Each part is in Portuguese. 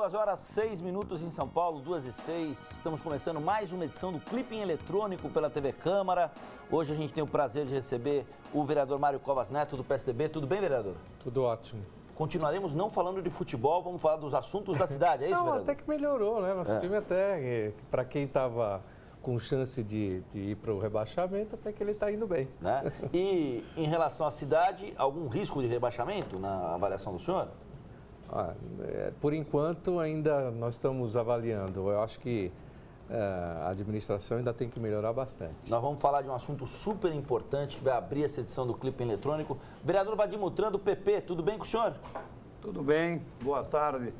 2h06 em São Paulo, 2h06. Estamos começando mais uma edição do Clipping Eletrônico pela TV Câmara. Hoje a gente tem o prazer de receber o vereador Mário Covas Neto, do PSDB. Tudo bem, vereador? Tudo ótimo. Continuaremos não falando de futebol, vamos falar dos assuntos da cidade, é isso, vereador? Até que melhorou, né? Nosso time até, para quem estava com chance de ir para o rebaixamento, até que ele está indo bem. Né? E em relação à cidade, algum risco de rebaixamento na avaliação do senhor? Por enquanto, ainda nós estamos avaliando. Eu acho que a administração ainda tem que melhorar bastante. Nós vamos falar de um assunto super importante que vai abrir essa edição do Clipe Eletrônico. Vereador Vadir Mutran, do PP, tudo bem com o senhor? Tudo bem, boa tarde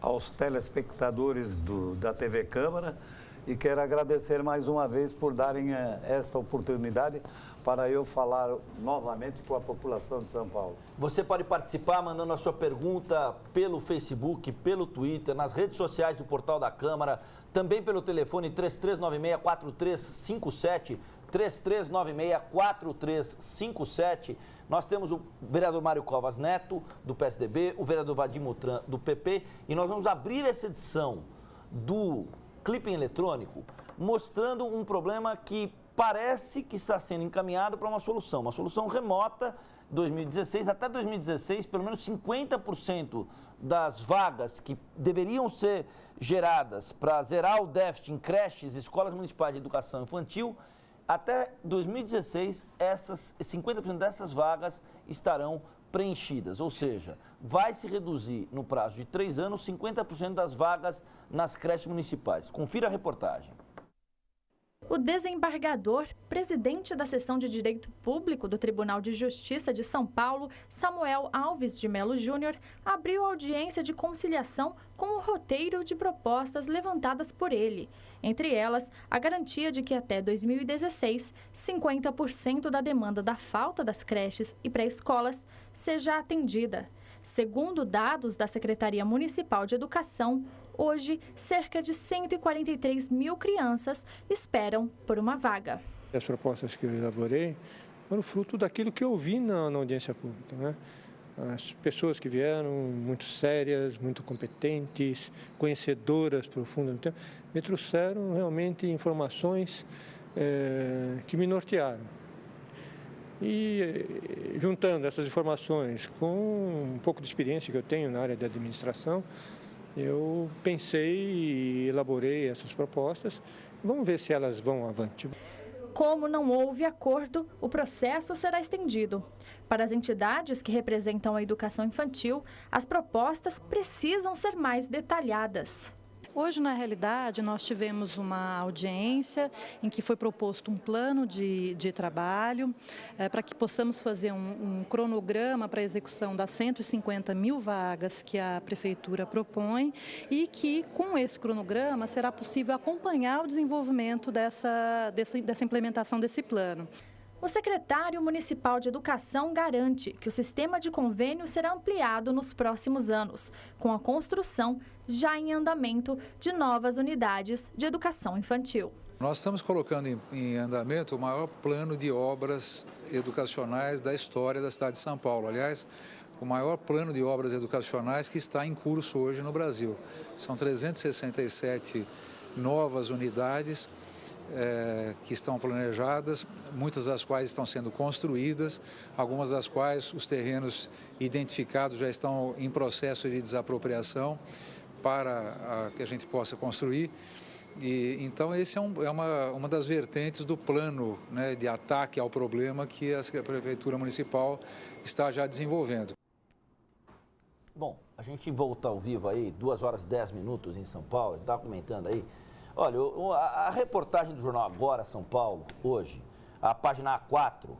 aos telespectadores da TV Câmara e quero agradecer mais uma vez por darem esta oportunidade para eu falar novamente com a população de São Paulo. Você pode participar mandando a sua pergunta pelo Facebook, pelo Twitter, nas redes sociais do Portal da Câmara, também pelo telefone 3396-4357, 3396-4357. Nós temos o vereador Mário Covas Neto, do PSDB, o vereador Vadir Mutran, do PP, e nós vamos abrir essa edição do Clipping Eletrônico mostrando um problema que parece que está sendo encaminhado para uma solução remota. 2016, até 2016, pelo menos 50% das vagas que deveriam ser geradas para zerar o déficit em creches, escolas municipais de educação infantil, até 2016, 50% dessas vagas estarão preenchidas, ou seja, vai se reduzir no prazo de 3 anos 50% das vagas nas creches municipais. Confira a reportagem. O desembargador, presidente da Seção de Direito Público do Tribunal de Justiça de São Paulo, Samuel Alves de Melo Júnior, abriu audiência de conciliação com o roteiro de propostas levantadas por ele. Entre elas, a garantia de que até 2016, 50% da demanda da falta das creches e pré-escolas seja atendida. Segundo dados da Secretaria Municipal de Educação, hoje, cerca de 143 mil crianças esperam por uma vaga. As propostas que eu elaborei foram fruto daquilo que eu vi na audiência pública, né? As pessoas que vieram, muito sérias, muito competentes, conhecedoras profundas do tema, me trouxeram realmente informações que me nortearam. E juntando essas informações com um pouco de experiência que eu tenho na área de administração, eu pensei e elaborei essas propostas. Vamos ver se elas vão avante. Como não houve acordo, o processo será estendido. Para as entidades que representam a educação infantil, as propostas precisam ser mais detalhadas. Hoje, na realidade, nós tivemos uma audiência em que foi proposto um plano de trabalho para que possamos fazer um cronograma para a execução das 150 mil vagas que a Prefeitura propõe e que, com esse cronograma, será possível acompanhar o desenvolvimento dessa implementação desse plano. O secretário municipal de Educação garante que o sistema de convênio será ampliado nos próximos anos, com a construção já em andamento de novas unidades de educação infantil. Nós estamos colocando em andamento o maior plano de obras educacionais da história da cidade de São Paulo. Aliás, o maior plano de obras educacionais que está em curso hoje no Brasil. São 367 novas unidades que estão planejadas, muitas das quais estão sendo construídas, algumas das quais os terrenos identificados já estão em processo de desapropriação para que a gente possa construir. E, então, esse é uma das vertentes do plano, né, de ataque ao problema que a Prefeitura Municipal está já desenvolvendo. Bom, a gente volta ao vivo aí, 2h10 em São Paulo, está comentando aí. Olha, a reportagem do jornal Agora São Paulo, hoje, a página A4,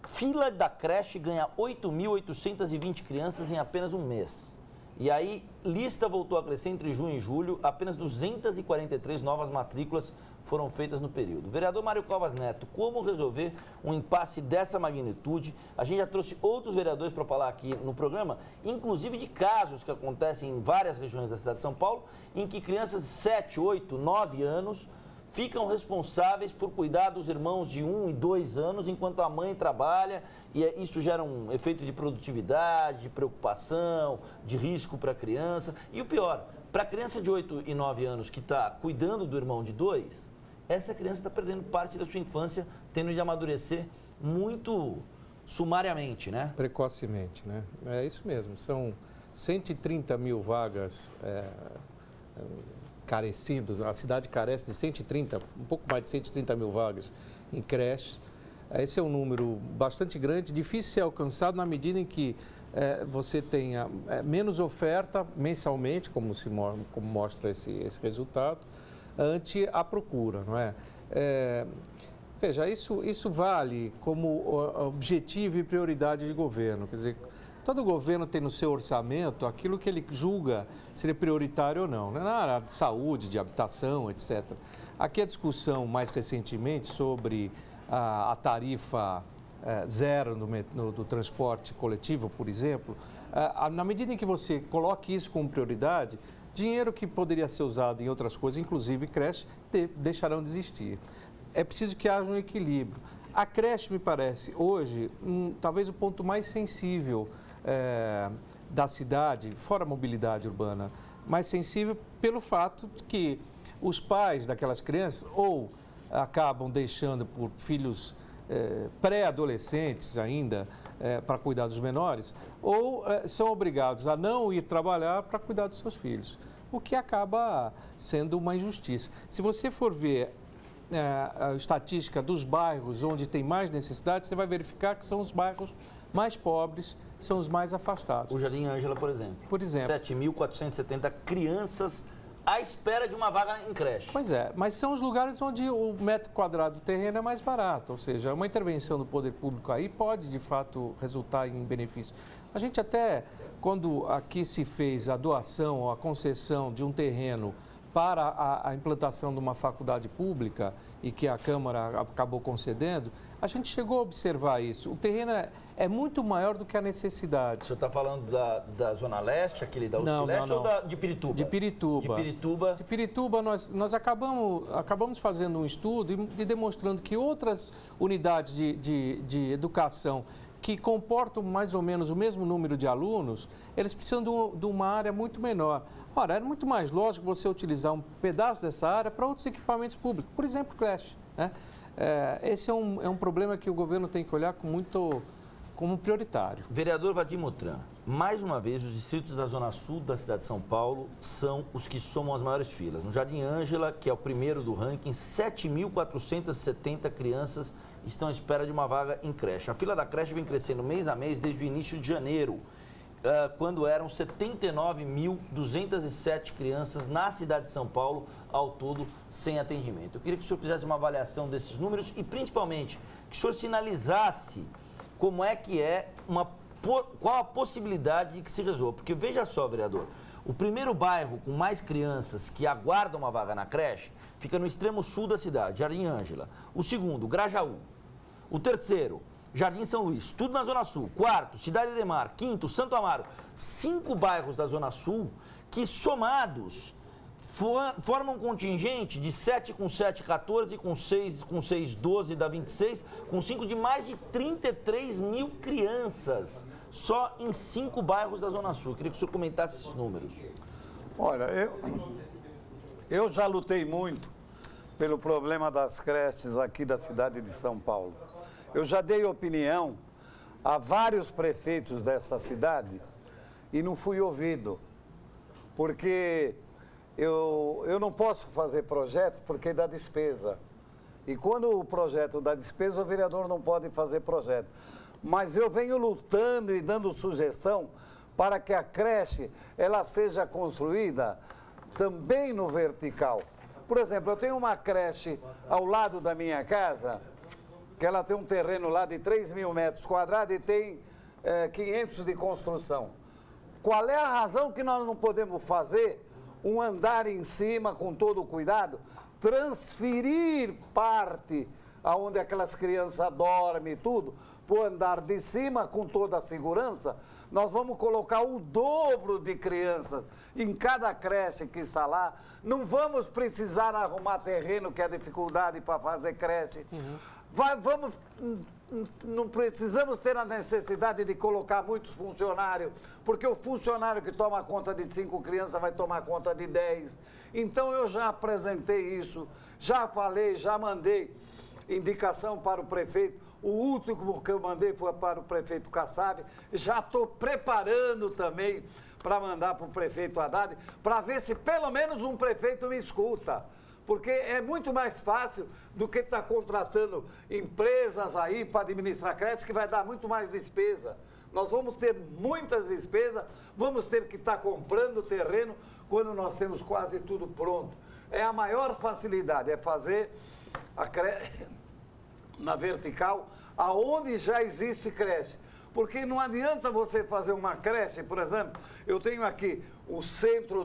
fila da creche ganha 8.820 crianças em apenas um mês. E aí, lista voltou a crescer entre junho e julho, apenas 243 novas matrículas foram feitas no período. Vereador Mário Covas Neto, como resolver um impasse dessa magnitude? A gente já trouxe outros vereadores para falar aqui no programa, inclusive de casos que acontecem em várias regiões da cidade de São Paulo, em que crianças de 7, 8, 9 anos ficam responsáveis por cuidar dos irmãos de 1 e 2 anos enquanto a mãe trabalha, e isso gera um efeito de produtividade, de preocupação, de risco para a criança. E o pior, Para a criança de 8 e 9 anos que está cuidando do irmão de 2, essa criança está perdendo parte da sua infância, tendo de amadurecer muito sumariamente, né? Precocemente, né? É isso mesmo. São 130 mil vagas carecidas. A cidade carece de 130, um pouco mais de 130 mil vagas em creches. Esse é um número bastante grande, difícil de ser alcançado na medida em que você tenha menos oferta mensalmente, como mostra esse resultado, ante a procura, não é? Veja, isso vale como objetivo e prioridade de governo. Quer dizer, todo governo tem no seu orçamento aquilo que ele julga ser prioritário ou não, né? Na área de saúde, de habitação, etc. Aqui a discussão mais recentemente sobre a tarifa zero do transporte coletivo, por exemplo, na medida em que você coloque isso como prioridade, dinheiro que poderia ser usado em outras coisas, inclusive creche, deixarão de existir. É preciso que haja um equilíbrio. A creche, me parece, hoje, talvez o ponto mais sensível da cidade, fora a mobilidade urbana, mais sensível pelo fato de que os pais daquelas crianças ou acabam deixando por filhos pré-adolescentes ainda para cuidar dos menores, ou são obrigados a não ir trabalhar para cuidar dos seus filhos, o que acaba sendo uma injustiça. Se você for ver a estatística dos bairros onde tem mais necessidade, você vai verificar que são os bairros mais pobres, são os mais afastados. O Jardim Ângela, por exemplo. Por exemplo. 7.470 crianças à espera de uma vaga em creche. Pois é, mas são os lugares onde o metro quadrado do terreno é mais barato, ou seja, uma intervenção do poder público aí pode, de fato, resultar em benefício. A gente até, quando aqui se fez a doação ou a concessão de um terreno para a implantação de uma faculdade pública e que a Câmara acabou concedendo, a gente chegou a observar isso. O terreno é muito maior do que a necessidade. O senhor está falando da Zona Leste, aquele da USP Leste, não. ou de Pirituba? De Pirituba. De Pirituba, nós acabamos fazendo um estudo e demonstrando que outras unidades de educação que comportam mais ou menos o mesmo número de alunos, eles precisam de uma área muito menor. Ora, é muito mais lógico você utilizar um pedaço dessa área para outros equipamentos públicos, por exemplo, creche, né? Esse é um problema que o governo tem que olhar como prioritário. Vereador Vadim Mutran, mais uma vez, os distritos da Zona Sul da cidade de São Paulo são os que somam as maiores filas. No Jardim Ângela, que é o primeiro do ranking, 7.470 crianças estão à espera de uma vaga em creche. A fila da creche vem crescendo mês a mês desde o início de janeiro, quando eram 79.207 crianças na cidade de São Paulo, ao todo, sem atendimento. Eu queria que o senhor fizesse uma avaliação desses números e, principalmente, que o senhor sinalizasse como é que qual a possibilidade de que se resolva. Porque, veja só, vereador, o primeiro bairro com mais crianças que aguardam uma vaga na creche fica no extremo sul da cidade, Jardim Ângela. O segundo, Grajaú. O terceiro, Jardim São Luís, tudo na Zona Sul. Quarto, Cidade Ademar. Quinto, Santo Amaro. 5 bairros da Zona Sul que, somados, formam um contingente de 7 com 7, 14, com 6, 12 dá 26, com 5 de mais de 33 mil crianças, só em 5 bairros da Zona Sul. Eu queria que o senhor comentasse esses números. Olha, eu já lutei muito pelo problema das creches aqui da cidade de São Paulo. Eu já dei opinião a vários prefeitos desta cidade e não fui ouvido, porque eu não posso fazer projeto porque dá despesa. E quando o projeto dá despesa, o vereador não pode fazer projeto. Mas eu venho lutando e dando sugestão para que a creche ela seja construída também no vertical. Por exemplo, eu tenho uma creche ao lado da minha casa, que ela tem um terreno lá de 3.000 metros quadrados e tem 500 de construção. Qual é a razão que nós não podemos fazer um andar em cima com todo o cuidado, transferir parte aonde aquelas crianças dormem e tudo, para o andar de cima com toda a segurança? Nós vamos colocar o dobro de crianças em cada creche que está lá. Não vamos precisar arrumar terreno, que é dificuldade para fazer creche. Não precisamos ter a necessidade de colocar muitos funcionários, porque o funcionário que toma conta de 5 crianças vai tomar conta de 10. Então eu já apresentei isso, já falei, já mandei indicação para o prefeito. O último que eu mandei foi para o prefeito Kassab. Já estou preparando também para mandar para o prefeito Haddad, para ver se pelo menos um prefeito me escuta. Porque é muito mais fácil do que estar contratando empresas aí para administrar creches, que vai dar muito mais despesa. Nós vamos ter muitas despesas, vamos ter que estar comprando terreno quando nós temos quase tudo pronto. É a maior facilidade, é fazer a creche na vertical, aonde já existe creche. Porque não adianta você fazer uma creche, por exemplo, eu tenho aqui o centro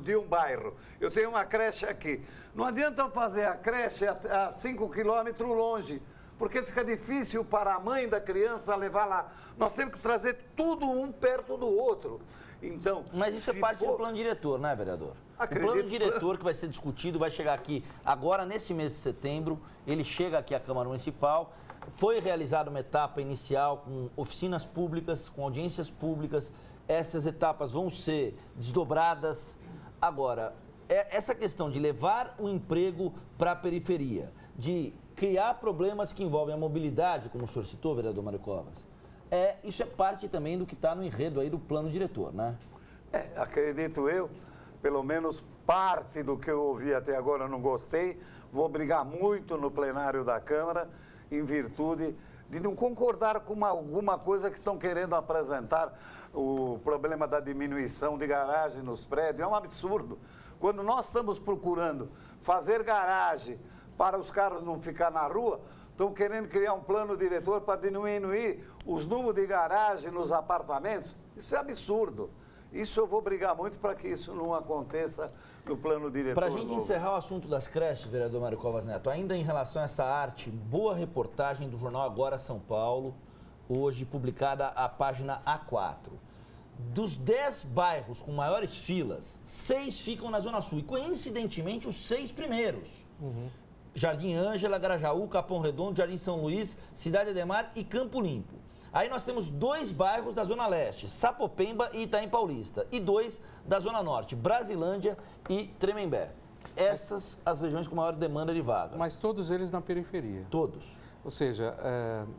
de um bairro, eu tenho uma creche aqui. Não adianta fazer a creche a 5 quilômetros longe, porque fica difícil para a mãe da criança levar lá. Nós temos que trazer tudo um perto do outro. Então, mas isso é parte do plano diretor, né, vereador? Acredito. O plano diretor que vai ser discutido vai chegar aqui agora, nesse mês de setembro, ele chega aqui à Câmara Municipal. Foi realizada uma etapa inicial com oficinas públicas, com audiências públicas. Essas etapas vão ser desdobradas. Agora, essa questão de levar o emprego para a periferia, de criar problemas que envolvem a mobilidade, como o senhor citou, vereador Mário Covas, isso é parte também do que está no enredo aí do plano diretor, né? Acredito eu, pelo menos parte do que eu ouvi até agora eu não gostei. Vou brigar muito no plenário da Câmara, em virtude de não concordar com alguma coisa que estão querendo apresentar. O problema da diminuição de garagem nos prédios é um absurdo. Quando nós estamos procurando fazer garagem para os carros não ficar na rua, estão querendo criar um plano diretor para diminuir os números de garagem nos apartamentos. Isso é absurdo. Isso eu vou brigar muito para que isso não aconteça no plano diretor. Para a gente encerrar o assunto das creches, vereador Mário Covas Neto, ainda em relação a essa arte, boa reportagem do jornal Agora São Paulo, hoje publicada a página A4. Dos 10 bairros com maiores filas, 6 ficam na Zona Sul. E coincidentemente, os 6 primeiros. Jardim Ângela, Grajaú, Capão Redondo, Jardim São Luís, Cidade Ademar e Campo Limpo. Aí nós temos 2 bairros da Zona Leste, Sapopemba e Itaim Paulista. E 2 da Zona Norte, Brasilândia e Tremembé. Essas as regiões com maior demanda de vagas. Mas todos eles na periferia. Todos. Ou seja,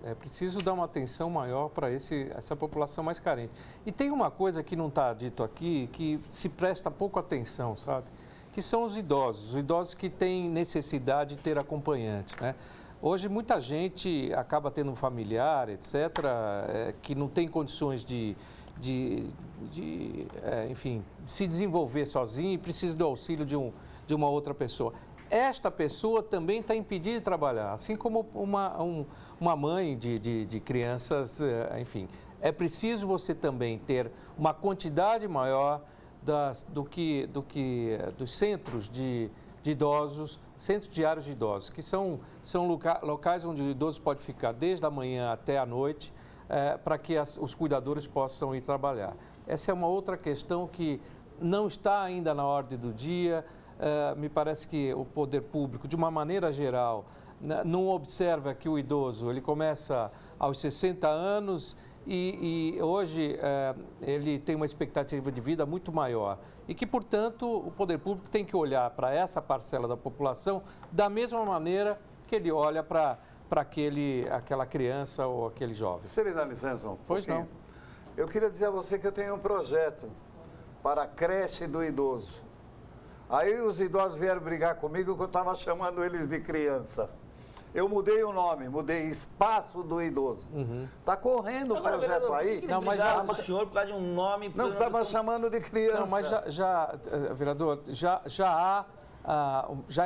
é preciso dar uma atenção maior para essa população mais carente. E tem uma coisa que não está dito aqui, que se presta pouco atenção, sabe? Que são os idosos que têm necessidade de ter acompanhantes, né? Hoje, muita gente acaba tendo um familiar, etc., que não tem condições enfim, se desenvolver sozinho e precisa do auxílio de uma outra pessoa. Esta pessoa também está impedida de trabalhar, assim como uma mãe de crianças, enfim. É preciso você também ter uma quantidade maior dos centros de idosos, centros diários de idosos, que são locais onde o idoso pode ficar desde a manhã até a noite, para que os cuidadores possam ir trabalhar. Essa é uma outra questão que não está ainda na ordem do dia. Me parece que o poder público, de uma maneira geral, não observa que o idoso ele começa aos 60 anos e hoje ele tem uma expectativa de vida muito maior e que, portanto, o poder público tem que olhar para essa parcela da população da mesma maneira que ele olha para aquela criança ou aquele jovem. Você me dá licença um Pois pouquinho? não. Eu queria dizer a você que eu tenho um projeto para a creche do idoso. Aí os idosos vieram brigar comigo que eu estava chamando eles de criança. Eu mudei o nome, mudei Espaço do Idoso. Está correndo o projeto aí. Não, mas já o senhor por causa de um nome... Não, estava chamando de criança. Não, mas vereador, já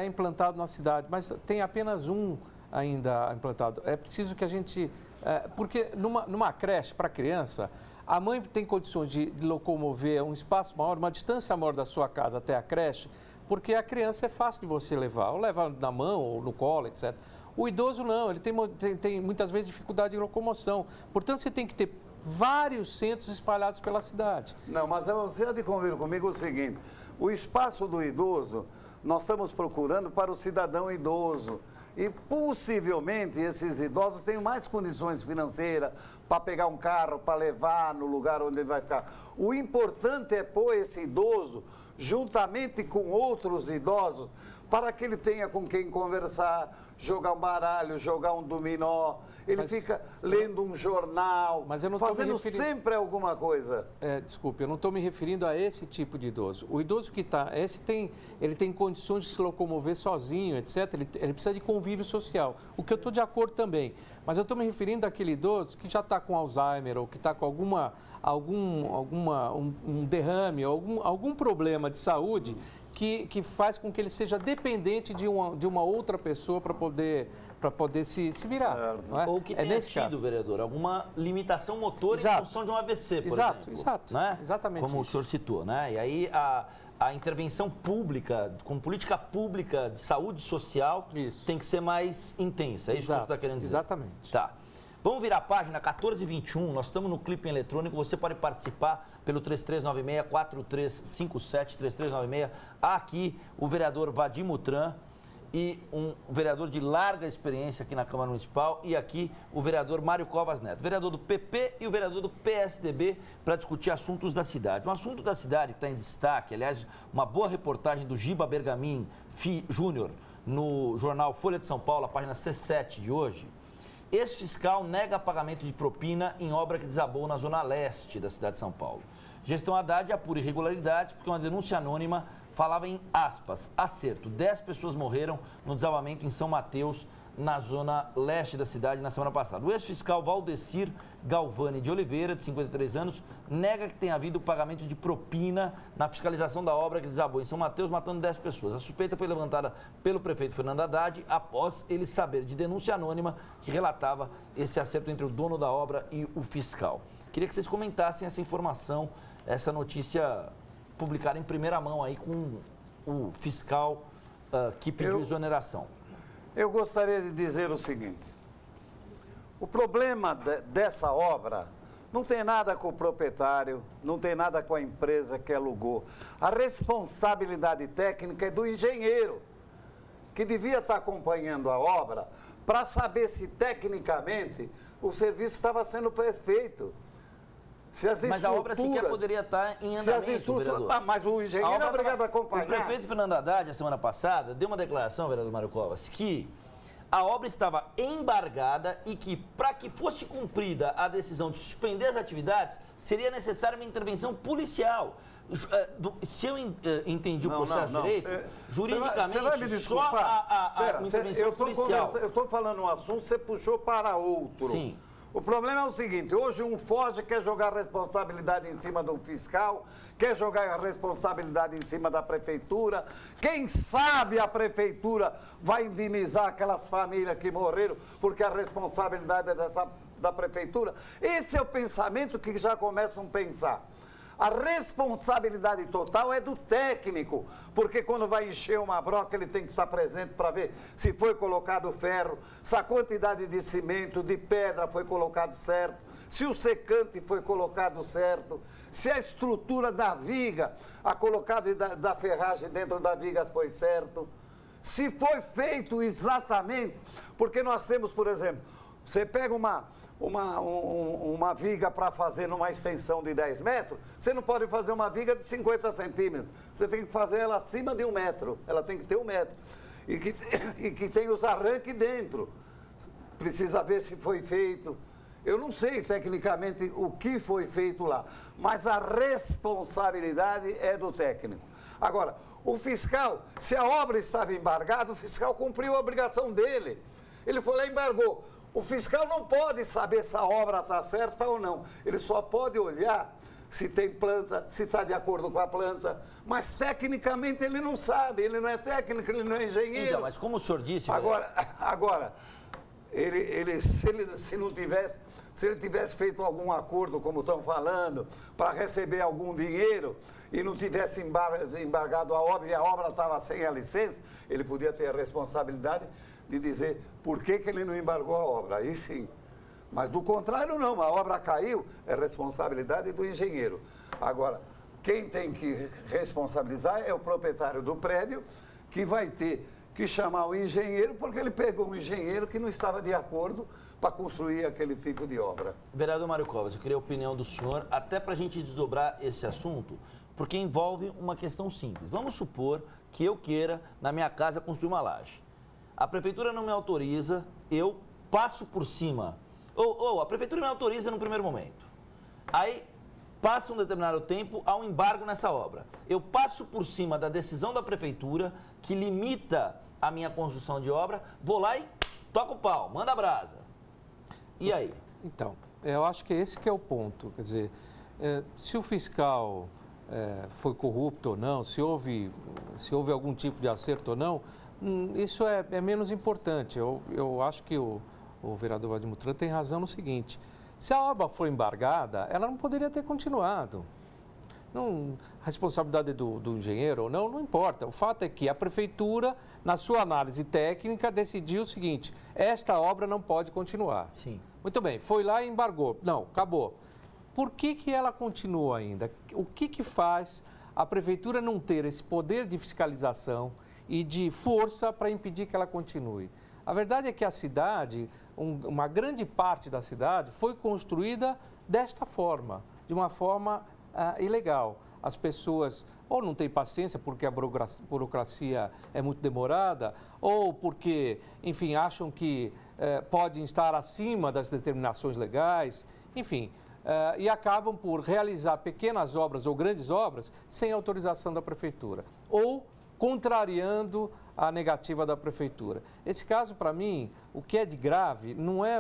é implantado na cidade, mas tem apenas um ainda implantado. É preciso que a gente... porque numa creche para criança, a mãe tem condições de locomover um espaço maior, uma distância maior da sua casa até a creche, porque a criança é fácil de você levar, ou levar na mão ou no colo, etc. O idoso não, ele tem muitas vezes dificuldade de locomoção. Portanto, você tem que ter vários centros espalhados pela cidade. Não, mas você há de convir comigo o seguinte, o espaço do idoso, nós estamos procurando para o cidadão idoso. E possivelmente esses idosos têm mais condições financeiras para pegar um carro, para levar no lugar onde ele vai ficar. O importante é pôr esse idoso juntamente com outros idosos para que ele tenha com quem conversar, jogar um baralho, jogar um dominó. Ele fica lendo um jornal, fazendo sempre alguma coisa. Desculpe, eu não estou me referindo a esse tipo de idoso. O idoso que está, ele tem condições de se locomover sozinho, etc. Ele precisa de convívio social, o que eu estou de acordo também. Mas eu estou me referindo àquele idoso que já está com Alzheimer ou que está com um derrame, algum problema de saúde que faz com que ele seja dependente de uma outra pessoa para poder se virar. Não é? Ou que tenha tido, vereador, alguma limitação motora em função de um AVC, por exemplo. Exato, né? Exatamente como isso. O senhor citou, né? E aí a intervenção pública, com política pública de saúde social, tem que ser mais intensa. É isso que você está querendo dizer? Exatamente. Tá. Vamos virar a página 1421, nós estamos no clipe eletrônico, você pode participar pelo 3396-4357, 3396. Aqui o vereador Vadim Mutran e um vereador de larga experiência aqui na Câmara Municipal e aqui o vereador Mário Covas Neto, vereador do PP e o vereador do PSDB para discutir assuntos da cidade. Um assunto da cidade que está em destaque, aliás, uma boa reportagem do Giba Bergamin Júnior no jornal Folha de São Paulo, a página C7 de hoje. Ex-fiscal nega pagamento de propina em obra que desabou na zona leste da cidade de São Paulo. Gestão Haddad apura irregularidades porque uma denúncia anônima falava em aspas, acerto. 10 pessoas morreram no desabamento em São Mateus, na zona leste da cidade, na semana passada. O ex-fiscal Valdecir Galvani de Oliveira, de 53 anos, nega que tenha havido pagamento de propina na fiscalização da obra que desabou em São Mateus, matando 10 pessoas. A suspeita foi levantada pelo prefeito Fernando Haddad após ele saber de denúncia anônima que relatava esse acerto entre o dono da obra e o fiscal. Queria que vocês comentassem essa informação, essa notícia publicada em primeira mão aí com o fiscal que pediu exoneração. Eu gostaria de dizer o seguinte, o problema dessa obra não tem nada com o proprietário, não tem nada com a empresa que alugou. A responsabilidade técnica é do engenheiro, que devia estar acompanhando a obra para saber se tecnicamente o serviço estava sendo perfeito. Mas a obra sequer poderia estar em andamento, vereador. Mas o engenheiro é obrigado a acompanhar. O prefeito Fernando Haddad, a semana passada, deu uma declaração, vereador Mário Covas, que a obra estava embargada e que, para que fosse cumprida a decisão de suspender as atividades, seria necessária uma intervenção policial. Se eu entendi o processo direito, juridicamente, só a intervenção policial. Eu estou falando um assunto, você puxou para outro. Sim. O problema é o seguinte, hoje um foge, quer jogar a responsabilidade em cima do fiscal, quer jogar a responsabilidade em cima da prefeitura. Quem sabe a prefeitura vai indenizar aquelas famílias que morreram, porque a responsabilidade é da prefeitura. Esse é o pensamento que já começam a pensar. A responsabilidade total é do técnico, porque quando vai encher uma broca, ele tem que estar presente para ver se foi colocado ferro, se a quantidade de cimento, de pedra foi colocado certo, se o secante foi colocado certo, se a estrutura da viga, a colocada da ferragem dentro da viga foi certo, se foi feito exatamente, porque nós temos, por exemplo, você pega uma viga para fazer numa extensão de 10 metros, você não pode fazer uma viga de 50 centímetros. Você tem que fazer ela acima de 1 metro. Ela tem que ter 1 metro. E que tem os arranques dentro. Precisa ver se foi feito. Eu não sei tecnicamente o que foi feito lá, mas a responsabilidade é do técnico. Agora, o fiscal, se a obra estava embargada, o fiscal cumpriu a obrigação dele. Ele foi lá e embargou. O fiscal não pode saber se a obra está certa ou não. Ele só pode olhar se tem planta, se está de acordo com a planta. Mas, tecnicamente, ele não sabe. Ele não é técnico, ele não é engenheiro. Então, mas como o senhor disse... Agora se ele tivesse feito algum acordo, como estão falando, para receber algum dinheiro e não tivesse embargado a obra e a obra estava sem a licença, ele podia ter a responsabilidade de dizer por que ele não embargou a obra, aí sim. Mas do contrário não, a obra caiu, é responsabilidade do engenheiro. Agora, quem tem que responsabilizar é o proprietário do prédio, que vai ter que chamar o engenheiro, porque ele pegou um engenheiro que não estava de acordo para construir aquele tipo de obra. Vereador Mário Covas, eu queria a opinião do senhor, até para a gente desdobrar esse assunto, porque envolve uma questão simples. Vamos supor que eu queira, na minha casa, construir uma laje. A prefeitura não me autoriza, eu passo por cima. Ou a prefeitura me autoriza no primeiro momento. Aí passa um determinado tempo, há um embargo nessa obra. Eu passo por cima da decisão da prefeitura, que limita a minha construção de obra, vou lá e toco o pau, manda a brasa. E aí? Então, eu acho que esse que é o ponto. Quer dizer, se o fiscal foi corrupto ou não, se houve algum tipo de acerto ou não, isso é menos importante. Eu acho que o vereador Vadir Mutran tem razão no seguinte: se a obra for embargada, ela não poderia ter continuado. A responsabilidade do engenheiro ou não importa. O fato é que a prefeitura, na sua análise técnica, decidiu o seguinte: esta obra não pode continuar. Sim. Muito bem, foi lá e embargou. Não, acabou. Por que ela continua ainda? O que faz a prefeitura não ter esse poder de fiscalização e de força para impedir que ela continue? A verdade é que a cidade, uma grande parte da cidade, foi construída desta forma, de uma forma ilegal. As pessoas ou não têm paciência porque a burocracia é muito demorada, ou porque, enfim, acham que podem estar acima das determinações legais, enfim, e acabam por realizar pequenas obras ou grandes obras sem autorização da prefeitura, ou contrariando a negativa da prefeitura. Esse caso, para mim, o que é de grave não é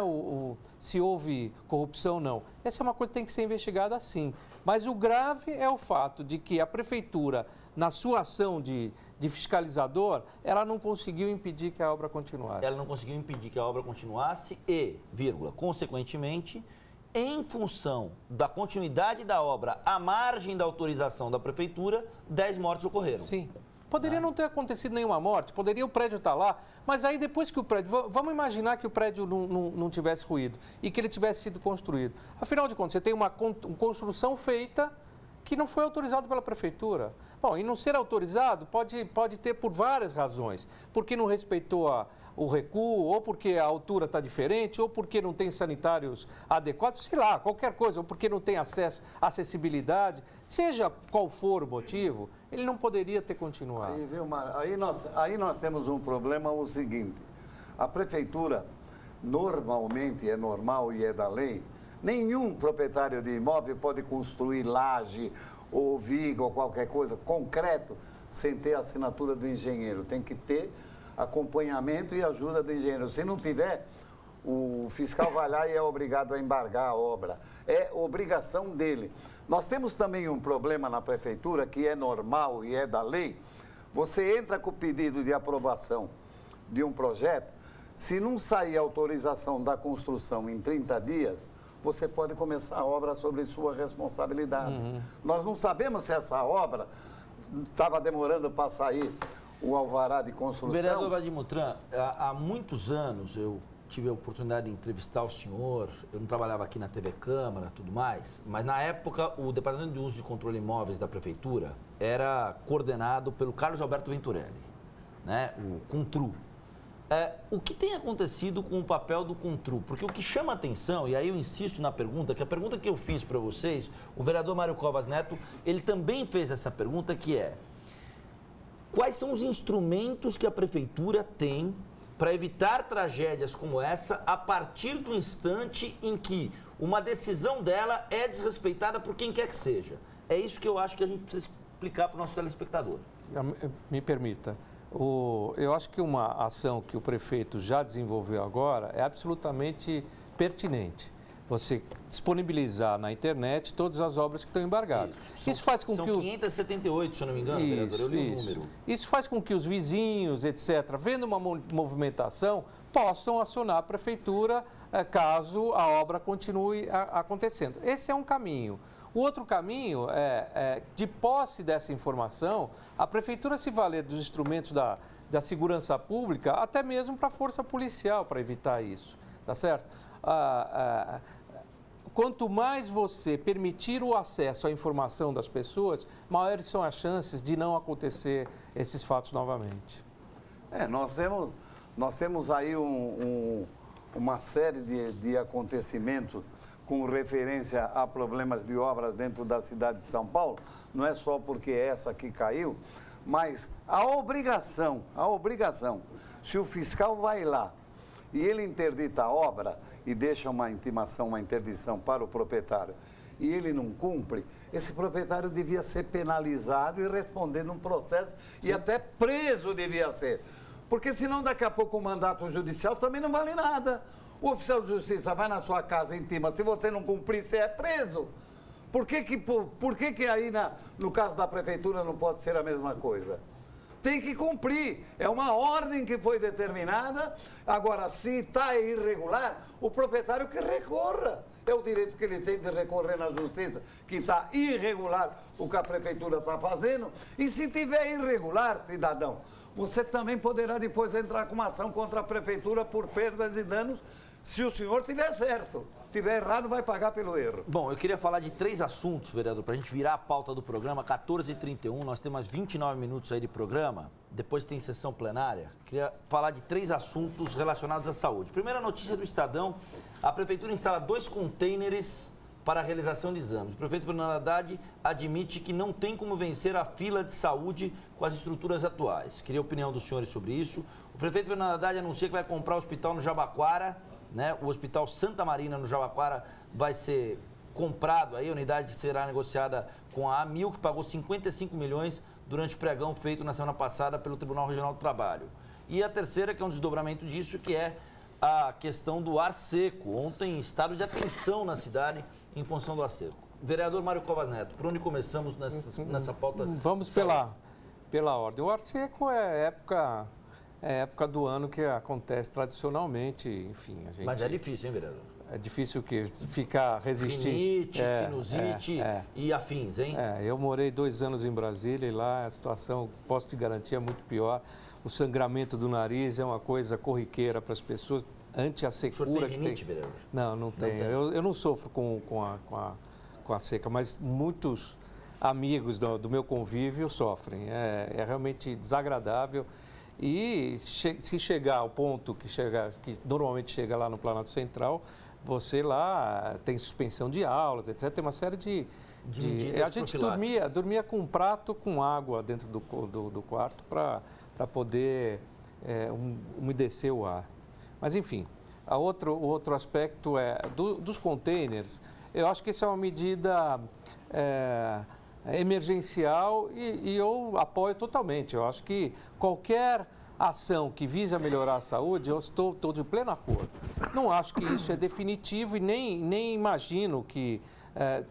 se houve corrupção ou não. Essa é uma coisa que tem que ser investigada, sim. Mas o grave é o fato de que a prefeitura, na sua ação de fiscalizador, ela não conseguiu impedir que a obra continuasse. Ela não conseguiu impedir que a obra continuasse e, consequentemente, em função da continuidade da obra à margem da autorização da prefeitura, 10 mortes ocorreram. Sim. Poderia não ter acontecido nenhuma morte, poderia o prédio estar lá, mas aí depois que o prédio... Vamos imaginar que o prédio não tivesse ruído e que ele tivesse sido construído. Afinal de contas, você tem uma construção feita que não foi autorizado pela prefeitura. Bom, e não ser autorizado pode ter por várias razões. Porque não respeitou o recuo, ou porque a altura está diferente, ou porque não tem sanitários adequados, sei lá, qualquer coisa, ou porque não tem acessibilidade, seja qual for o motivo, ele não poderia ter continuado. Aí, viu, aí nós temos um problema, o seguinte: a prefeitura, normalmente, é normal e é da lei, nenhum proprietário de imóvel pode construir laje ou viga ou qualquer coisa concreto sem ter a assinatura do engenheiro. Tem que ter acompanhamento e ajuda do engenheiro. Se não tiver, o fiscal vai lá e é obrigado a embargar a obra. É obrigação dele. Nós temos também um problema na prefeitura, que é normal e é da lei. Você entra com o pedido de aprovação de um projeto, se não sair autorização da construção em 30 dias, você pode começar a obra sobre sua responsabilidade. Nós não sabemos se essa obra estava demorando para sair o alvará de construção. Vereador Vadir Mutran, há muitos anos eu tive a oportunidade de entrevistar o senhor, eu não trabalhava aqui na TV Câmara, tudo mais, mas na época o Departamento de Uso de Controle Imóveis da Prefeitura era coordenado pelo Carlos Alberto Venturelli, né, o CONTRU. O que tem acontecido com o papel do CONTRU? Porque o que chama a atenção, e aí eu insisto na pergunta, que a pergunta que eu fiz para vocês, o vereador Mário Covas Neto, ele também fez essa pergunta, que é: quais são os instrumentos que a prefeitura tem para evitar tragédias como essa a partir do instante em que uma decisão dela é desrespeitada por quem quer que seja? É isso que eu acho que a gente precisa explicar para o nosso telespectador. Me permita. Eu acho que uma ação que o prefeito já desenvolveu agora é absolutamente pertinente. Você disponibilizar na internet todas as obras que estão embargadas. Isso faz com que... São 578, se eu não me engano, vereador, eu li o número. Isso faz com que os vizinhos, etc., vendo uma movimentação, possam acionar a prefeitura caso a obra continue acontecendo. Esse é um caminho. O outro caminho é, de posse dessa informação, a prefeitura se valer dos instrumentos da segurança pública, até mesmo para a força policial, para evitar isso, tá certo? Quanto mais você permitir o acesso à informação das pessoas, maiores são as chances de não acontecer esses fatos novamente. Nós temos aí uma série de acontecimentos com referência a problemas de obras dentro da cidade de São Paulo, não é só porque essa que caiu, mas a obrigação, se o fiscal vai lá e ele interdita a obra e deixa uma intimação, uma interdição para o proprietário, e ele não cumpre, esse proprietário devia ser penalizado e responder num processo, e até preso devia ser. Porque senão daqui a pouco o mandato judicial também não vale nada. O oficial de justiça vai na sua casa e intima, se você não cumprir, você é preso. Por que aí, no caso da prefeitura, não pode ser a mesma coisa? Tem que cumprir. É uma ordem que foi determinada. Agora, se está irregular, o proprietário que recorra. É o direito que ele tem de recorrer na justiça, que está irregular o que a prefeitura está fazendo. E se tiver irregular, cidadão, você também poderá depois entrar com uma ação contra a prefeitura por perdas e danos, se o senhor tiver certo. Se tiver errado, vai pagar pelo erro. Bom, eu queria falar de 3 assuntos, vereador, para a gente virar a pauta do programa, 14h31, nós temos mais 29 minutos aí de programa, depois tem sessão plenária. Queria falar de 3 assuntos relacionados à saúde. Primeira notícia do Estadão, a Prefeitura instala 2 containers para a realização de exames. O prefeito Fernando Haddad admite que não tem como vencer a fila de saúde com as estruturas atuais. Queria a opinião dos senhores sobre isso. O prefeito Fernando Haddad anuncia que vai comprar o hospital no Jabaquara, né? O Hospital Santa Marina, no Jabaquara, vai ser comprado, aí a unidade será negociada com a Amil, que pagou 55 milhões durante o pregão feito na semana passada pelo Tribunal Regional do Trabalho. E a terceira, que é um desdobramento disso, que é a questão do ar seco. Ontem, estado de atenção na cidade em função do ar seco. Vereador Mário Covas Neto, por onde começamos nessa pauta? Vamos pela ordem. O ar seco é época do ano que acontece tradicionalmente, enfim. Mas é difícil, hein, vereador? É difícil que ficar resistir. Rinite, sinusite e afins, hein? Eu morei 2 anos em Brasília e lá a situação, posso te garantir, é muito pior. O sangramento do nariz é uma coisa corriqueira para as pessoas, ante a secura. O senhor tem rinite, vereador? Não tenho. Eu não sofro com a seca, mas muitos amigos do meu convívio sofrem. É realmente desagradável. E se chegar ao ponto que normalmente chega lá no Planalto Central, você lá tem suspensão de aulas, etc. Tem uma série de a gente dormia com um prato com água dentro do quarto para poder umedecer o ar. Mas, enfim, o outro aspecto dos containers. Eu acho que essa é uma medida emergencial e eu apoio totalmente. Eu acho que qualquer ação que visa melhorar a saúde, eu estou de pleno acordo. Não acho que isso é definitivo e nem imagino que,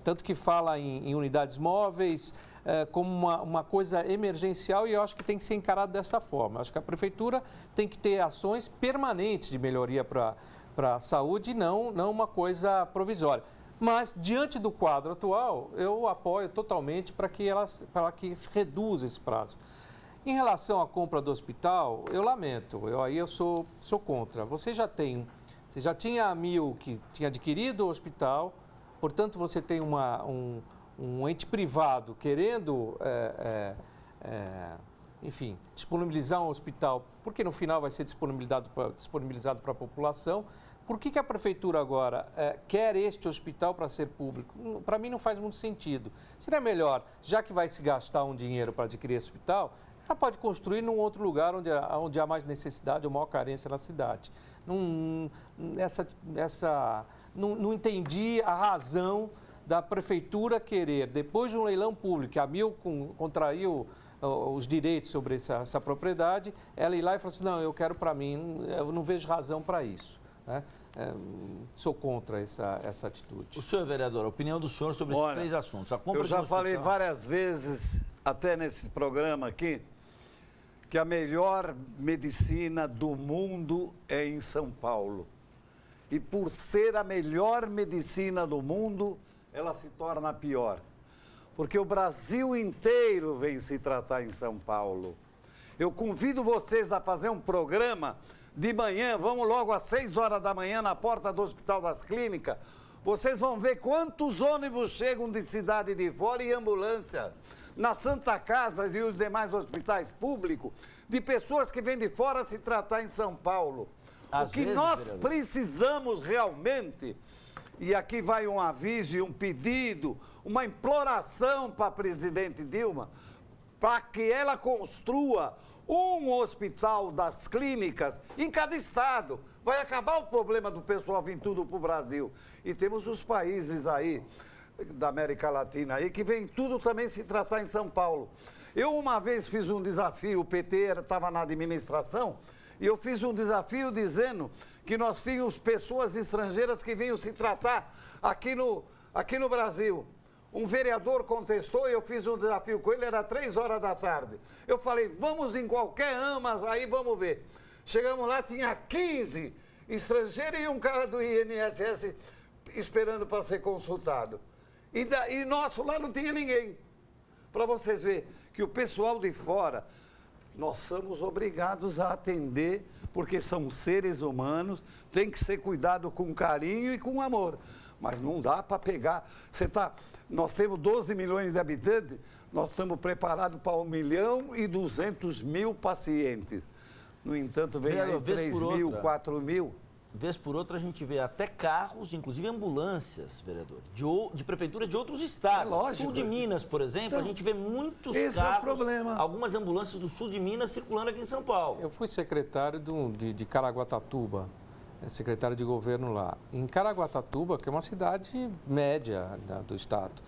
tanto que fala em unidades móveis, como uma coisa emergencial, e eu acho que tem que ser encarado dessa forma. Eu acho que a Prefeitura tem que ter ações permanentes de melhoria para a saúde e não uma coisa provisória. Mas, diante do quadro atual, eu apoio totalmente para que se reduza esse prazo. Em relação à compra do hospital, eu lamento, eu sou contra. Você já tinha a Amil que tinha adquirido o hospital, portanto, você tem um ente privado querendo, enfim, disponibilizar um hospital, porque no final vai ser disponibilizado para a população. Por que a Prefeitura agora quer este hospital para ser público? Para mim não faz muito sentido. Seria melhor, já que vai se gastar um dinheiro para adquirir esse hospital, ela pode construir num outro lugar onde há mais necessidade ou maior carência na cidade. Não entendi a razão da Prefeitura querer, depois de um leilão público, que a Amil contraiu os direitos sobre essa propriedade, ela ir lá e falar assim, não, eu quero para mim, eu não vejo razão para isso. Né? Sou contra essa atitude. O senhor, vereador, a opinião do senhor sobre esses 3 assuntos. Eu já falei várias vezes, até nesse programa aqui, que a melhor medicina do mundo é em São Paulo. E por ser a melhor medicina do mundo, ela se torna pior. Porque o Brasil inteiro vem se tratar em São Paulo. Eu convido vocês a fazer um programa de manhã, vamos logo às 6 horas da manhã na porta do Hospital das Clínicas. Vocês vão ver quantos ônibus chegam de cidade de fora e ambulância. nas Santa Casas e os demais hospitais públicos de pessoas que vêm de fora se tratar em São Paulo. O que nós precisamos realmente, e aqui vai um aviso e um pedido, uma imploração para a presidente Dilma, para que ela construa um hospital das clínicas em cada estado. Vai acabar o problema do pessoal vir tudo para o Brasil. E temos os países aí, da América Latina aí, que vem tudo também se tratar em São Paulo. Eu uma vez fiz um desafio, o PT estava na administração, e eu fiz um desafio dizendo que nós tínhamos pessoas estrangeiras que vinham se tratar aqui no Brasil. Um vereador contestou e eu fiz um desafio com ele, era 3 horas da tarde. Eu falei, vamos em qualquer AMAS aí, vamos ver. Chegamos lá, tinha 15 estrangeiros e um cara do INSS esperando para ser consultado. E nosso lá não tinha ninguém. Para vocês verem que o pessoal de fora, nós somos obrigados a atender, porque são seres humanos, tem que ser cuidado com carinho e com amor. Mas não dá para pegar. Nós temos 12 milhões de habitantes, nós estamos preparados para 1.200.000 pacientes. No entanto, vem aí 3.000, 4.000. Vez por outra, a gente vê até carros, inclusive ambulâncias, vereador, de prefeituras de outros estados. Lógico. Sul de Minas, por exemplo, então, a gente vê muitos carros, é o problema. Algumas ambulâncias do sul de Minas circulando aqui em São Paulo. Eu fui secretário de Caraguatatuba, secretário de governo lá. Em Caraguatatuba, que é uma cidade média do estado,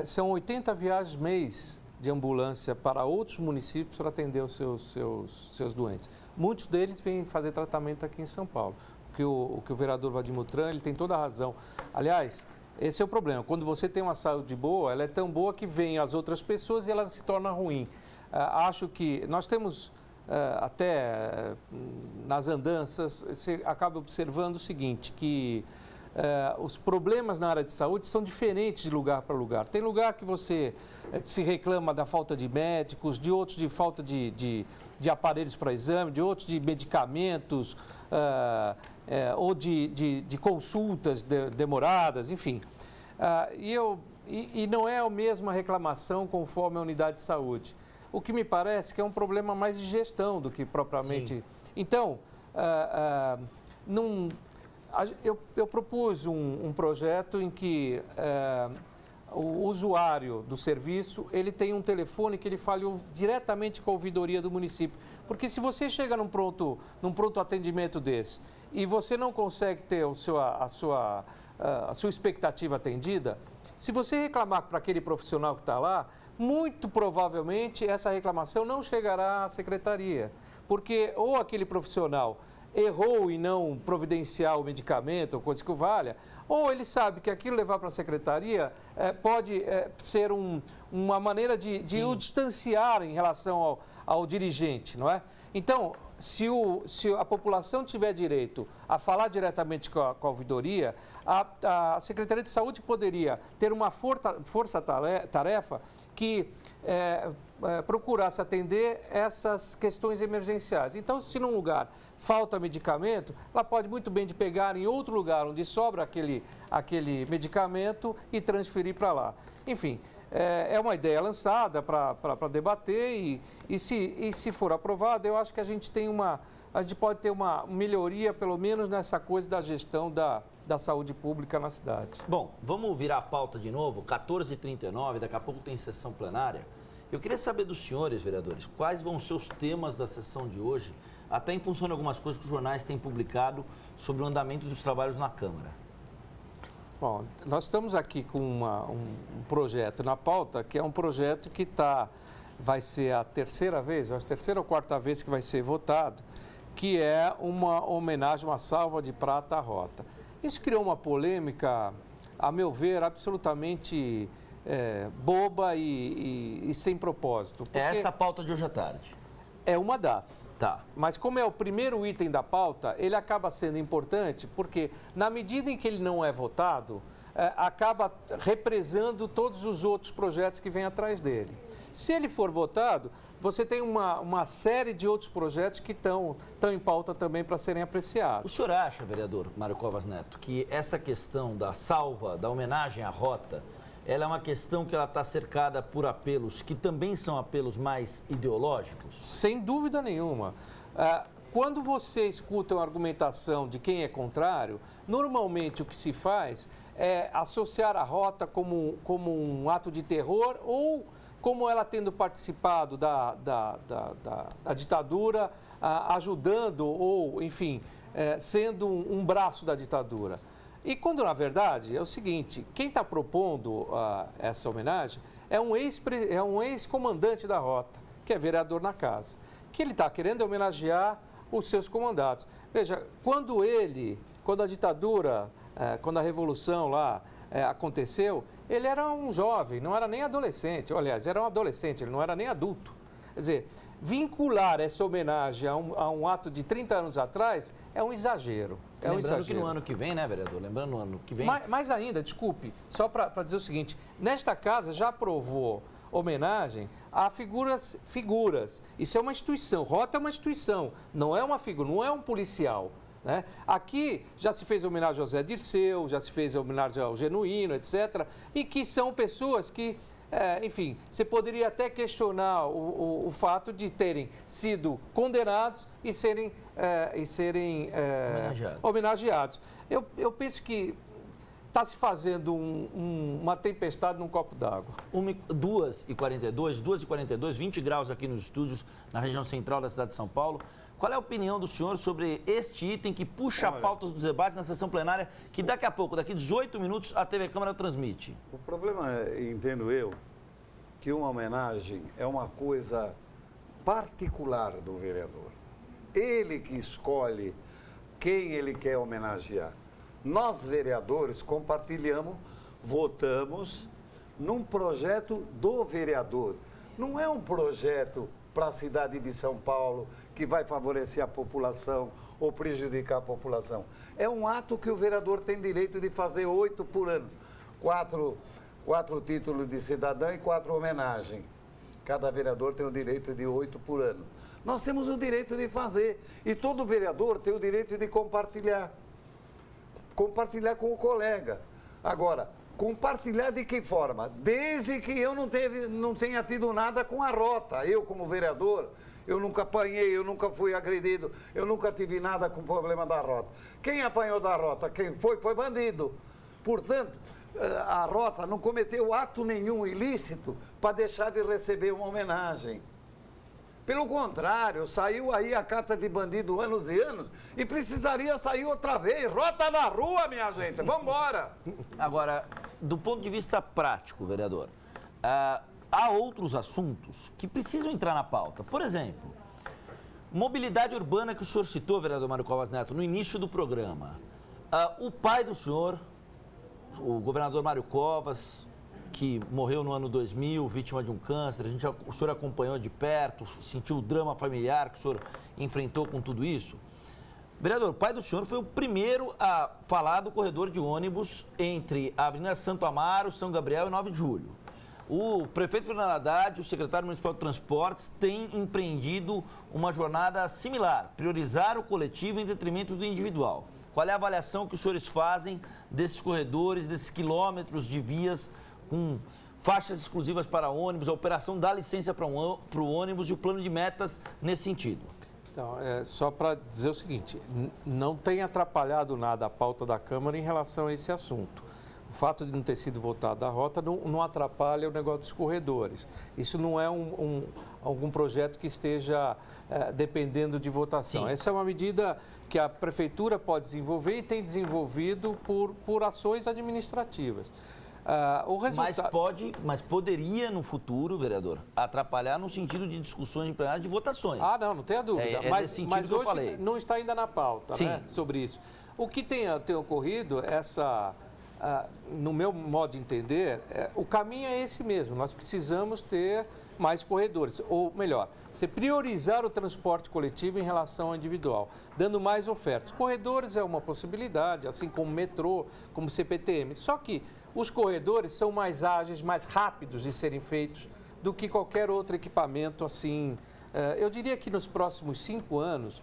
são 80 viagens mês de ambulância para outros municípios para atender os seus doentes. Muitos deles vêm fazer tratamento aqui em São Paulo. O que o vereador Vadir Mutran, ele tem toda a razão. Aliás, esse é o problema. Quando você tem uma saúde boa, ela é tão boa que vem as outras pessoas e ela se torna ruim. Acho que nós temos, até nas andanças, você acaba observando o seguinte, que os problemas na área de saúde são diferentes de lugar para lugar. Tem lugar que você se reclama da falta de médicos, de outros de falta de aparelhos para exame, de outros de medicamentos, ou de consultas demoradas, enfim. E não é a mesma reclamação conforme a unidade de saúde. O que me parece que é um problema mais de gestão do que propriamente... Sim. Então, eu propus um projeto em que o usuário do serviço, ele tem um telefone que ele fale diretamente com a ouvidoria do município. Porque se você chega num pronto atendimento desse e você não consegue ter a sua expectativa atendida, se você reclamar para aquele profissional que está lá, muito provavelmente essa reclamação não chegará à secretaria. Porque ou aquele profissional errou em não providenciar o medicamento ou coisa que o valha, ou ele sabe que aquilo levar para a secretaria pode ser uma maneira de o distanciar em relação ao dirigente, não é? Então, se a população tiver direito a falar diretamente com a ouvidoria, a Secretaria de Saúde poderia ter uma força-tarefa que procurasse atender essas questões emergenciais. Então, se num lugar falta medicamento, ela pode muito bem pegar em outro lugar onde sobra aquele medicamento e transferir para lá. Enfim, é uma ideia lançada para debater e se for aprovada, eu acho que a gente pode ter uma melhoria, pelo menos nessa coisa da gestão da saúde pública na cidade. Bom, vamos virar a pauta de novo, 14h39, daqui a pouco tem sessão plenária. Eu queria saber dos senhores, vereadores, quais vão ser os temas da sessão de hoje, até em função de algumas coisas que os jornais têm publicado sobre o andamento dos trabalhos na Câmara. Bom, nós estamos aqui com um projeto na pauta, que é um projeto que vai ser a terceira vez, a terceira ou quarta vez que vai ser votado, que é uma homenagem, uma salva de prata à Rota. Isso criou uma polêmica, a meu ver, absolutamente boba e sem propósito. É essa a pauta de hoje à tarde? É uma das. Tá. Mas como é o primeiro item da pauta, ele acaba sendo importante porque, na medida em que ele não é votado, acaba represando todos os outros projetos que vêm atrás dele. Se ele for votado, você tem uma série de outros projetos que estão em pauta também para serem apreciados. O senhor acha, vereador Mário Covas Neto, que essa questão da salva, da homenagem à Rota, ela é uma questão que ela está cercada por apelos que também são apelos mais ideológicos? Sem dúvida nenhuma. Quando você escuta uma argumentação de quem é contrário, normalmente o que se faz é associar a rota como um ato de terror ou como ela tendo participado da ditadura, ajudando ou, enfim, sendo um braço da ditadura. E quando, na verdade, é o seguinte, quem está propondo essa homenagem é um ex-comandante da rota, que é vereador na casa, que ele está querendo homenagear os seus comandados. Veja, quando a ditadura, quando a revolução lá aconteceu, ele era um jovem, não era nem adolescente, aliás, era um adolescente, ele não era nem adulto. Quer dizer, vincular essa homenagem a um ato de 30 anos atrás é um exagero. Lembrando que no ano que vem, né, vereador? Lembrando no ano que vem... Mais ainda, desculpe, só para dizer o seguinte, nesta casa já aprovou homenagem a figuras. Isso é uma instituição, rota é uma instituição, não é uma figura, não é um policial. Né? Aqui já se fez homenagem ao Zé Dirceu, já se fez homenagem ao Genuíno, etc. E que são pessoas que, enfim, você poderia até questionar o fato de terem sido condenados e serem homenageados. Eu penso que está se fazendo uma tempestade num copo d'água. 2h42, 20 graus aqui nos estúdios, na região central da cidade de São Paulo. Qual é a opinião do senhor sobre este item que puxa a pauta dos debates na sessão plenária, que daqui a pouco, daqui 18 minutos, a TV Câmara transmite? O problema é, entendo eu, que uma homenagem é uma coisa particular do vereador. Ele que escolhe quem ele quer homenagear. Nós, vereadores, compartilhamos, votamos num projeto do vereador. Não é um projeto para a cidade de São Paulo que vai favorecer a população ou prejudicar a população. É um ato que o vereador tem direito de fazer 8 por ano. 4 títulos de cidadão e 4 homenagens. Cada vereador tem o direito de 8 por ano. Nós temos o direito de fazer. E todo vereador tem o direito de compartilhar. Compartilhar com o colega. Agora, compartilhar de que forma? Desde que eu não tenha tido nada com a rota. Eu, como vereador, eu nunca apanhei, eu nunca fui agredido, eu nunca tive nada com o problema da rota. Quem apanhou da rota? Quem foi bandido. Portanto, a rota não cometeu ato nenhum ilícito para deixar de receber uma homenagem. Pelo contrário, saiu aí a carta de bandido anos e anos e precisaria sair outra vez. Rota na rua, minha gente, vamos embora. Agora, do ponto de vista prático, vereador, há outros assuntos que precisam entrar na pauta. Por exemplo, mobilidade urbana que o senhor citou, vereador Mário Covas Neto, no início do programa. O pai do senhor, o governador Mário Covas, que morreu no ano 2000, vítima de um câncer, o senhor acompanhou de perto, sentiu o drama familiar que o senhor enfrentou com tudo isso. Vereador, o pai do senhor foi o primeiro a falar do corredor de ônibus entre a Avenida Santo Amaro, São Gabriel e 9 de Julho. O prefeito Fernando Haddad, o secretário municipal de Transportes, têm empreendido uma jornada similar, priorizar o coletivo em detrimento do individual. Qual é a avaliação que os senhores fazem desses corredores, desses quilômetros de vias com faixas exclusivas para ônibus, a operação dá licença para o ônibus e o plano de metas nesse sentido? Então, só para dizer o seguinte, não tem atrapalhado nada a pauta da Câmara em relação a esse assunto. O fato de não ter sido votada a rota não atrapalha o negócio dos corredores. Isso não é algum projeto que esteja dependendo de votação. Sim. Essa é uma medida que a Prefeitura pode desenvolver e tem desenvolvido por ações administrativas. Mas poderia no futuro, vereador, atrapalhar no sentido de discussões em plenário de votações. Não tenha dúvida. Mas hoje eu falei. Não está ainda na pauta, né, sobre isso. O que tem ocorrido, no meu modo de entender, o caminho é esse mesmo. Nós precisamos ter mais corredores, ou melhor, você priorizar o transporte coletivo em relação ao individual, dando mais ofertas. Corredores é uma possibilidade, assim como metrô, como CPTM. Só que os corredores são mais ágeis, mais rápidos de serem feitos do que qualquer outro equipamento assim. Eu diria que nos próximos 5 anos,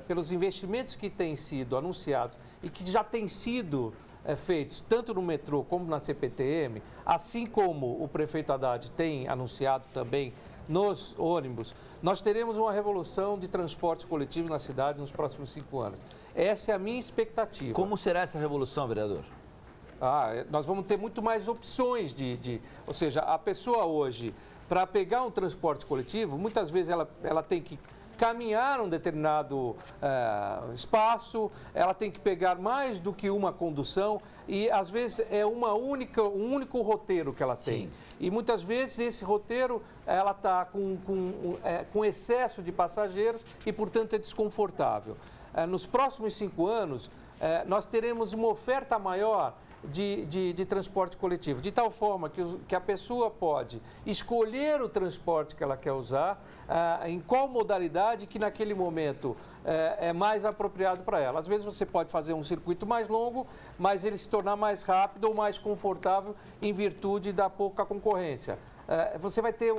pelos investimentos que têm sido anunciados e que já têm sido feitos tanto no metrô como na CPTM, assim como o prefeito Haddad tem anunciado também nos ônibus, nós teremos uma revolução de transportes coletivos na cidade nos próximos 5 anos. Essa é a minha expectativa. Como será essa revolução, vereador? Nós vamos ter muito mais opções ou seja, a pessoa hoje, para pegar um transporte coletivo, muitas vezes ela tem que caminhar um determinado espaço, ela tem que pegar mais do que uma condução e, às vezes, é um único roteiro que ela tem. Sim. E, muitas vezes, esse roteiro, ela está com excesso de passageiros e, portanto, é desconfortável. Nos próximos 5 anos, nós teremos uma oferta maior de transporte coletivo, de tal forma que a pessoa pode escolher o transporte que ela quer usar, em qual modalidade que naquele momento é mais apropriado para ela. Às vezes você pode fazer um circuito mais longo, mas ele se tornar mais rápido ou mais confortável em virtude da pouca concorrência. Você vai ter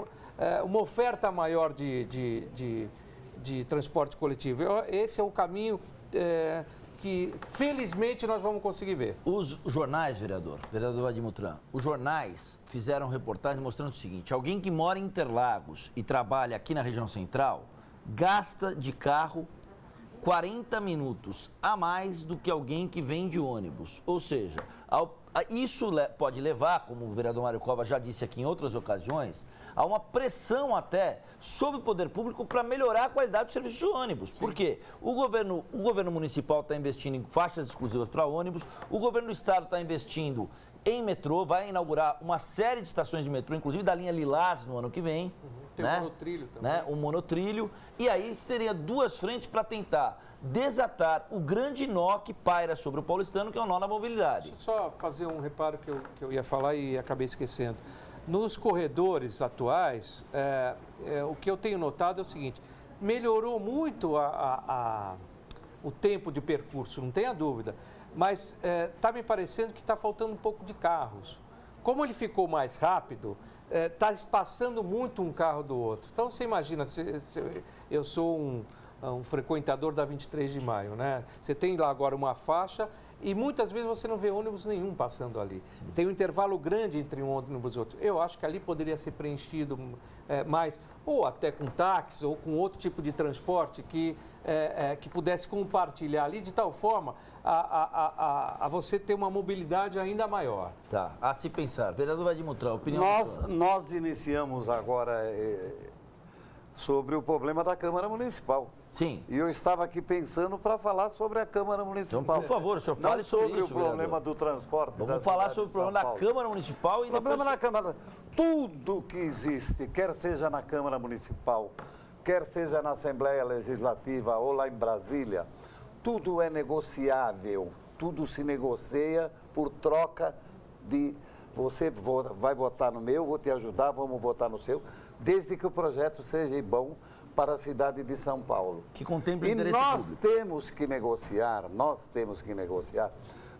uma oferta maior de transporte coletivo. Esse é o caminho que, felizmente, nós vamos conseguir ver. Os jornais, vereador Vadim Mutran, os jornais fizeram reportagem mostrando o seguinte: alguém que mora em Interlagos e trabalha aqui na região central gasta de carro 40 minutos a mais do que alguém que vem de ônibus. Ou seja, isso pode levar, como o vereador Mário Cova já disse aqui em outras ocasiões, a uma pressão até sobre o poder público para melhorar a qualidade do serviço de ônibus. Sim. Por quê? O governo municipal está investindo em faixas exclusivas para ônibus, o governo do estado está investindo em metrô, vai inaugurar uma série de estações de metrô, inclusive da linha Lilás no ano que vem. Tem o monotrilho também. O monotrilho. E aí teria 2 frentes para tentar desatar o grande nó que paira sobre o paulistano, que é o nó da mobilidade. Deixa eu só fazer um reparo que eu ia falar e acabei esquecendo. Nos corredores atuais, o que eu tenho notado é o seguinte: melhorou muito o tempo de percurso, não tenha dúvida, mas está me parecendo que está faltando um pouco de carros. Como ele ficou mais rápido, está espaçando muito um carro do outro. Então, você imagina, eu sou um frequentador da 23 de maio, né? Você tem lá agora uma faixa e muitas vezes você não vê ônibus nenhum passando ali. Sim. Tem um intervalo grande entre um ônibus e outro. Eu acho que ali poderia ser preenchido mais, ou até com táxi, ou com outro tipo de transporte que pudesse compartilhar ali, de tal forma a você ter uma mobilidade ainda maior. Tá, a se pensar. Vereador Vadim Mutran, opinião... Nós iniciamos agora sobre o problema da Câmara Municipal. Sim. E eu estava aqui pensando para falar sobre a Câmara Municipal. Então, por favor, o senhor fale sobre isso, o problema do transporte. Vamos falar sobre o problema da Câmara Municipal e o problema da Câmara. Tudo que existe, quer seja na Câmara Municipal, quer seja na Assembleia Legislativa ou lá em Brasília, tudo é negociável, tudo se negocia por troca de... Você vai votar no meu, vou te ajudar, vamos votar no seu, desde que o projeto seja bom para a cidade de São Paulo. Que contemple o interesse público. Nós temos que negociar,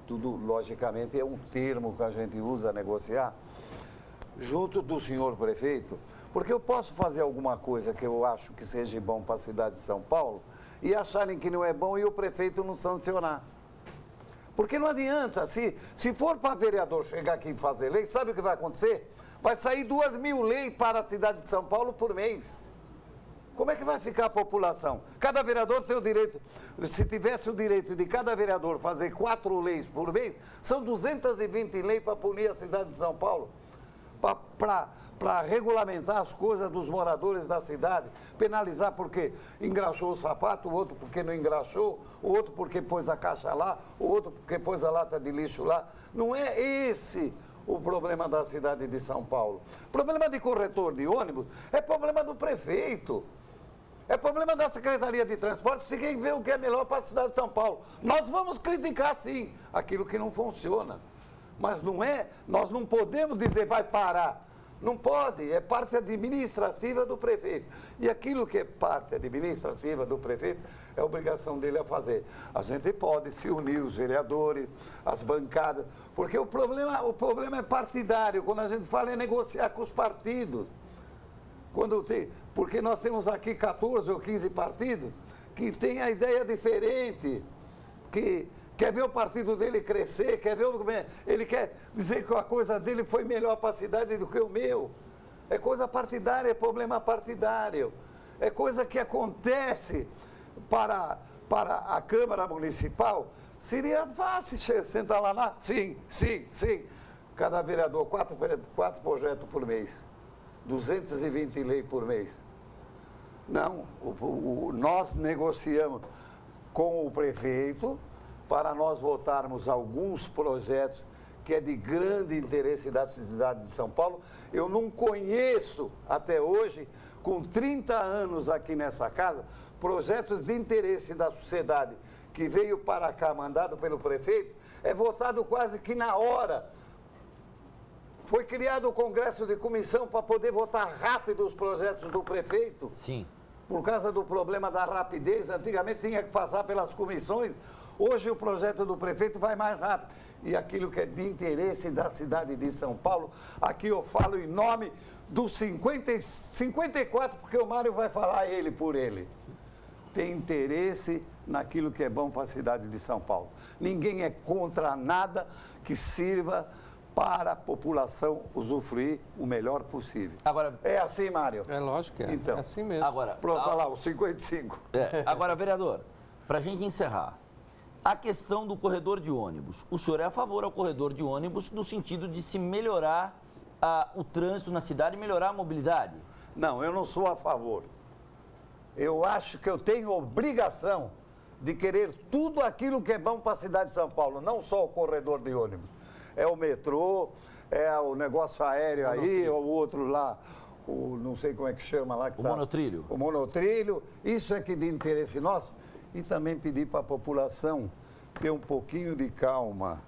tudo logicamente é um termo que a gente usa, negociar, junto do senhor prefeito, porque eu posso fazer alguma coisa que eu acho que seja bom para a cidade de São Paulo e acharem que não é bom e o prefeito não sancionar. Porque não adianta, se for para vereador chegar aqui e fazer lei, sabe o que vai acontecer? Vai sair 2.000 leis para a cidade de São Paulo por mês. Como é que vai ficar a população? Cada vereador tem o direito, se tivesse o direito de cada vereador fazer 4 leis por mês, são 220 leis para punir a cidade de São Paulo. Para regulamentar as coisas dos moradores da cidade, penalizar porque engraxou o sapato, o outro porque não engraxou, o outro porque pôs a caixa lá, o outro porque pôs a lata de lixo lá. Não é esse o problema da cidade de São Paulo. O problema de corretor de ônibus é problema do prefeito. É problema da Secretaria de Transporte, tem que ver o que é melhor para a cidade de São Paulo. Nós vamos criticar, sim, aquilo que não funciona. Mas nós não podemos dizer vai parar. Não pode, é parte administrativa do prefeito. E aquilo que é parte administrativa do prefeito é obrigação dele a fazer. A gente pode se unir, os vereadores, as bancadas, porque o problema é partidário, quando a gente fala em negociar com os partidos. Porque nós temos aqui 14 ou 15 partidos que têm a ideia diferente, que quer ver o partido dele crescer, ele quer dizer que a coisa dele foi melhor para a cidade do que o meu. É coisa partidária, é problema partidário. É coisa que acontece para a Câmara Municipal. Seria fácil sentar lá, sim. Cada vereador, 4 projetos por mês. 220 leis por mês. Não, nós negociamos com o prefeito para nós votarmos alguns projetos que é de grande interesse da cidade de São Paulo. Eu não conheço até hoje, com 30 anos aqui nessa casa, projetos de interesse da sociedade que veio para cá, mandado pelo prefeito, é votado quase que na hora. Foi criado o Congresso de Comissão para poder votar rápido os projetos do prefeito. Sim. Por causa do problema da rapidez, antigamente tinha que passar pelas comissões. Hoje o projeto do prefeito vai mais rápido. E aquilo que é de interesse da cidade de São Paulo, aqui eu falo em nome dos 54, porque o Mário vai falar ele por ele. Tem interesse naquilo que é bom para a cidade de São Paulo. Ninguém é contra nada que sirva para a população usufruir o melhor possível. Agora, é assim, Mário? É lógico que é. Então, é assim mesmo. Agora, pronto, olha lá, os 55. Agora, vereador, para a gente encerrar, a questão do corredor de ônibus. O senhor é a favor ao corredor de ônibus no sentido de se melhorar o trânsito na cidade e melhorar a mobilidade? Não, eu não sou a favor. Eu acho que eu tenho obrigação de querer tudo aquilo que é bom para a cidade de São Paulo, não só o corredor de ônibus. É o metrô, é o negócio aéreo aí, ou o outro lá, não sei como é que chama lá. O monotrilho. O monotrilho, isso é que de interesse nosso. E também pedir para a população ter um pouquinho de calma.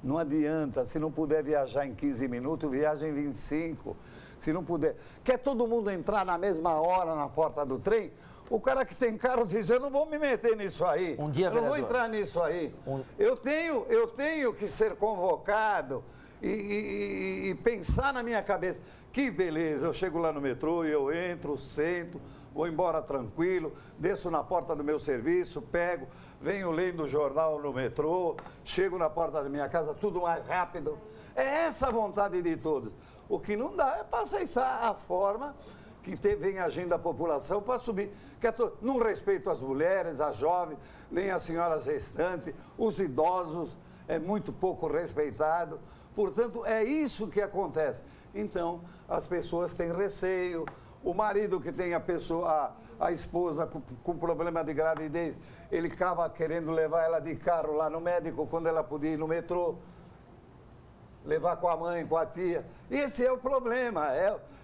Não adianta, se não puder viajar em 15 minutos, viaja em 25. Se não puder. Quer todo mundo entrar na mesma hora na porta do trem? O cara que tem carro diz, eu não vou me meter nisso aí. Um dia, eu não vereador, vou entrar nisso aí. Eu tenho que ser convocado e pensar na minha cabeça. Que beleza, eu chego lá no metrô e eu entro, sento, vou embora tranquilo, desço na porta do meu serviço, pego, venho lendo o jornal no metrô, chego na porta da minha casa, tudo mais rápido. É essa a vontade de todos. O que não dá é para aceitar a forma que vem agindo a população para subir. Não respeito as mulheres, as jovens, nem as senhoras gestantes, os idosos, é muito pouco respeitado. Portanto, é isso que acontece. Então, as pessoas têm receio. O marido que tem a esposa com problema de gravidez, ele acaba querendo levar ela de carro lá no médico quando ela podia ir no metrô. Levar com a mãe, com a tia. Esse é o problema,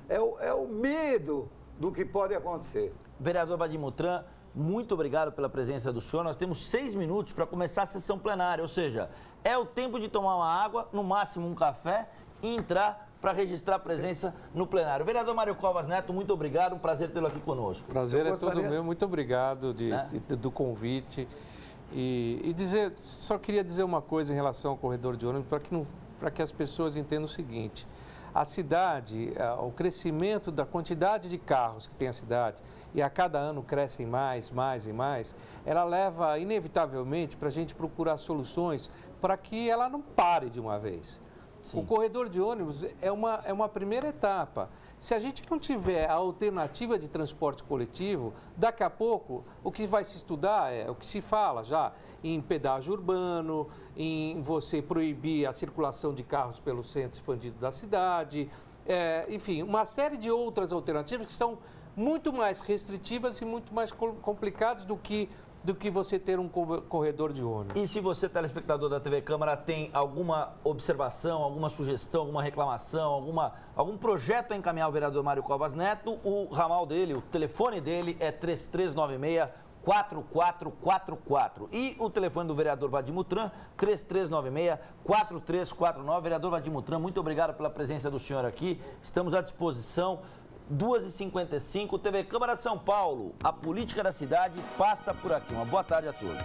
é o medo do que pode acontecer. Vereador Vadimutran, muito obrigado pela presença do senhor. Nós temos 6 minutos para começar a sessão plenária, ou seja, é o tempo de tomar uma água, no máximo um café e entrar para registrar a presença no plenário. Vereador Mário Covas Neto, muito obrigado, um prazer tê-lo aqui conosco. Prazer é todo meu, muito obrigado do convite. Só queria dizer uma coisa em relação ao corredor de ônibus, para que as pessoas entendam o seguinte: a cidade, o crescimento da quantidade de carros que tem a cidade, e a cada ano crescem mais e mais, ela leva inevitavelmente para a gente procurar soluções para que ela não pare de uma vez. Sim. O corredor de ônibus é uma primeira etapa. Se a gente não tiver a alternativa de transporte coletivo, daqui a pouco o que vai se estudar o que se fala já em pedágio urbano, em você proibir a circulação de carros pelo centro expandido da cidade, enfim, uma série de outras alternativas que são muito mais restritivas e muito mais complicadas do que você ter um corredor de ônibus. E se você, telespectador da TV Câmara, tem alguma observação, alguma sugestão, alguma reclamação, algum projeto a encaminhar ao vereador Mário Covas Neto, o ramal dele, o telefone dele é 3396-4444. E o telefone do vereador Vadimutran, 3396-4349. Vereador Vadimutran, muito obrigado pela presença do senhor aqui. Estamos à disposição. 2h55, TV Câmara São Paulo. A política da cidade passa por aqui. Uma boa tarde a todos.